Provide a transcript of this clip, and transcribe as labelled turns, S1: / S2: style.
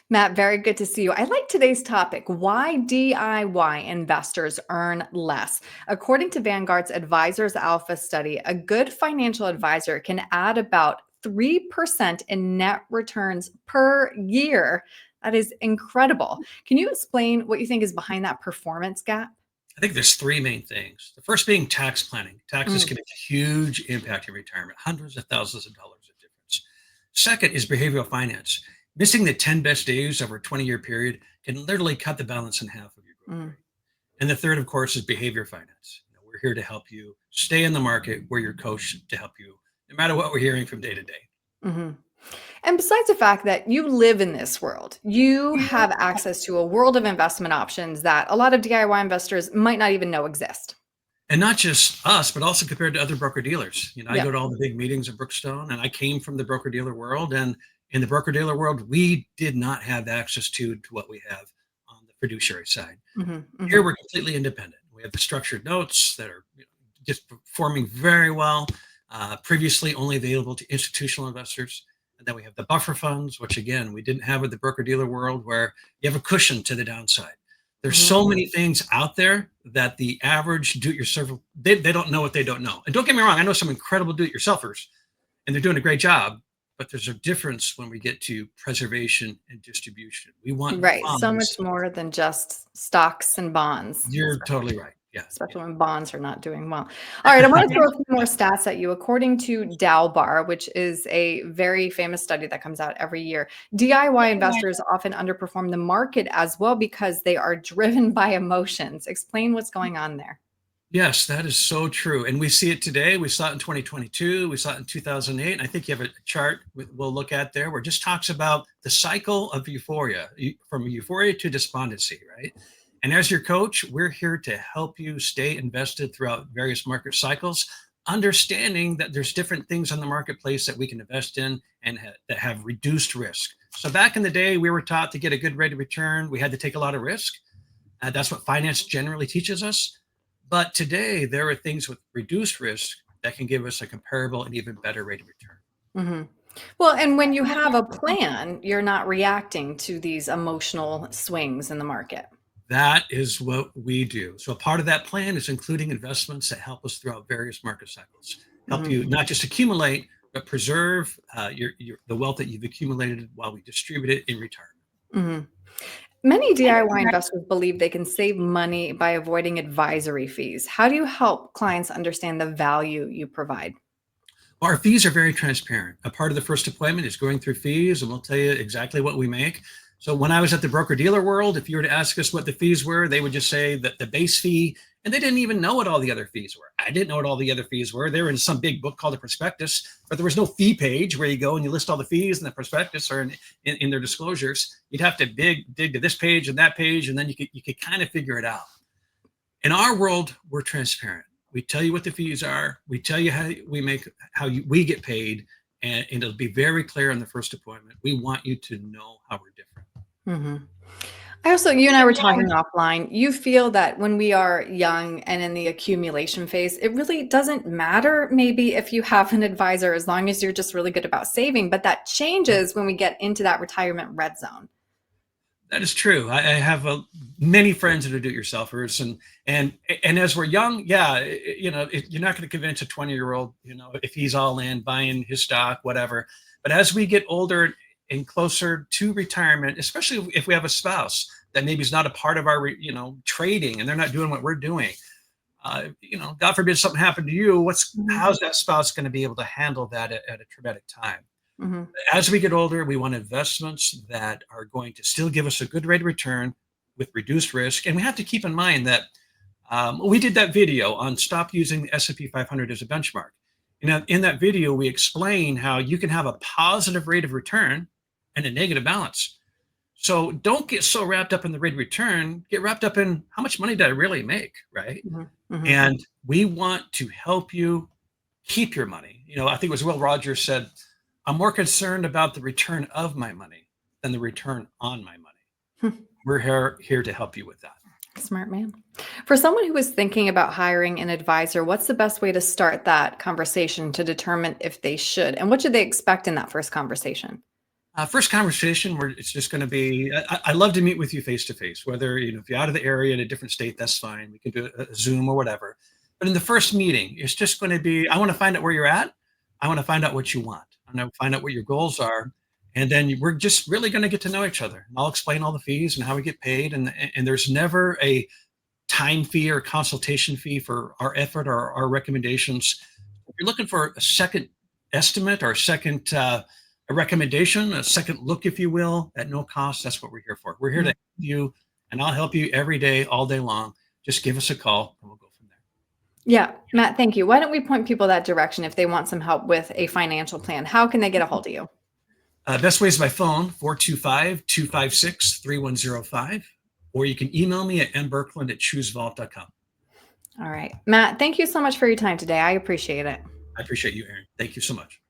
S1: Matt, very good to see you. I like today's topic, why DIY investors earn less. According to Vanguard's Advisors Alpha study, a good financial advisor can add about 3% in net returns per year. That is incredible. Can you explain what you think is behind that performance gap?
S2: I think there's three main things. The first being tax planning. Taxes
S1: Mm,
S2: can make a huge impact in retirement, hundreds of thousands of dollars of difference. Second is behavioral finance. Missing the 10 best days over a 20-year period can literally cut the balance in half of your growth
S1: mm.
S2: rate. And the third, of course, is behavior finance. We're here to help you stay in the market. We're your coach to help you, no matter what we're hearing from day to day.
S1: Mhm. And besides the fact that you live in this world, you have access to a world of investment options that a lot of DIY investors might not even know exist.
S2: And not just us, but also compared to other broker dealers. I
S1: Yeah.
S2: go to all the big meetings at Brookstone, and I came from the broker dealer world. And in the broker dealer world, we did not have access to what we have on the fiduciary side.
S1: Hmm.
S2: Here,
S1: Hmm.
S2: we're completely independent. We have the structured notes that are just performing very well, previously only available to institutional investors. And then we have the buffer funds, which again, we didn't have with the broker dealer world, where you have a cushion to the downside. There's
S1: Hmm.
S2: so many things out there that the average do-it-yourselfer, they don't know what they don't know. And don't get me wrong, I know some incredible do-it-yourselfers, and they're doing a great job. But there's a difference when we get to preservation and distribution. We want
S1: Right. So much
S2: funds.
S1: more than just stocks and bonds,
S2: You're totally right. Yeah, yeah.
S1: especially when bonds are not doing well. All right. I want to throw a few more stats at you. According to Dalbar, which is a very famous study that comes out every year, DIY investors often underperform the market as well because they are driven by emotions. Explain what's going on there.
S2: Yes, that is so true. And we see it today. We saw it in 2022. We saw it in 2008. And I think you have a chart we'll look at there where it just talks about the cycle of euphoria, from euphoria to despondency, right? And as your coach, we're here to help you stay invested throughout various market cycles, understanding that there's different things on the marketplace that we can invest in and that have reduced risk. So back in the day, we were taught to get a good rate of return. We had to take a lot of risk. That's what finance generally teaches us. But today, there are things with reduced risk that can give us a comparable and even better rate of return.
S1: Hmm. Well, and when you have a plan, you're not reacting to these emotional swings in the market.
S2: That is what we do. So, a part of that plan is including investments that help us throughout various market cycles, help
S1: Hmm.
S2: you not just accumulate, but preserve the wealth that you've accumulated while we distribute it in retirement.
S1: Hmm. Many DIY investors believe they can save money by avoiding advisory fees. How do you help clients understand the value you provide?
S2: Our fees are very transparent. A part of the first appointment is going through fees, and we'll tell you exactly what we make. So when I was at the broker dealer world, if you were to ask us what the fees were, they would just say that the base fee, and they didn't even know what all the other fees were. I didn't know what all the other fees were. They were in some big book called the prospectus, but there was no fee page where you go and you list all the fees in the prospectus or in their disclosures. You'd have to dig to this page and that page, and then you could kind of figure it out. In our world, we're transparent. We tell you what the fees are. We tell you we get paid, and it'll be very clear on the first appointment. We want you to know how we're different.
S1: Hmm. You and I were talking offline. You feel that when we are young and in the accumulation phase, it really doesn't matter maybe if you have an advisor as long as you're just really good about saving, but that changes when we get into that retirement red zone.
S2: That is true. I have many friends that are do-it-yourselfers, and as we're young, yeah, you're not going to convince a 20-year-old, if he's all in buying his stock, whatever. But as we get older and closer to retirement, especially if we have a spouse that maybe is not a part of our, trading, and they're not doing what we're doing, God forbid something happened to you.
S1: Mhm.
S2: How's that spouse going to be able to handle that at a traumatic time?
S1: Mhm.
S2: As we get older, we want investments that are going to still give us a good rate of return with reduced risk. And we have to keep in mind that we did that video on stop using the S&P 500 as a benchmark. In that video, we explain how you can have a positive rate of return and a negative balance. So don't get so wrapped up in the rate of return. Get wrapped up in how much money did I really make, right?
S1: Mhm. Mhm.
S2: And we want to help you keep your money. I think it was Will Rogers said, I'm more concerned about the return of my money than the return on my money. We're here to help you with that.
S1: Smart man. For someone who is thinking about hiring an advisor, what's the best way to start that conversation to determine if they should? And what should they expect in that first conversation?
S2: First conversation where it's just going to be, I love to meet with you face to face, whether, if you're out of the area in a different state, that's fine. We can do a Zoom or whatever. But in the first meeting, it's just going to be, I want to find out where you're at. I want to find out what you want. I want to find out what your goals are. And then we're just really going to get to know each other. And I'll explain all the fees and how we get paid. And there's never a time fee or consultation fee for our effort or our recommendations. If you're looking for a second estimate or a second a recommendation, a second look, if you will, at no cost, that's what we're here for. We're here to help you, and I'll help you every day, all day long. Just give us a call and we'll go from there.
S1: Yeah, Matt, thank you. Why don't we point people that direction if they want some help with a financial plan? How can they get a hold of you?
S2: Best way is by phone, 425-256-3105, or you can email me at mberkland@choosevault.com.
S1: All right. Matt, thank you so much for your time today. I appreciate it.
S2: I appreciate you, Aaron. Thank you so much.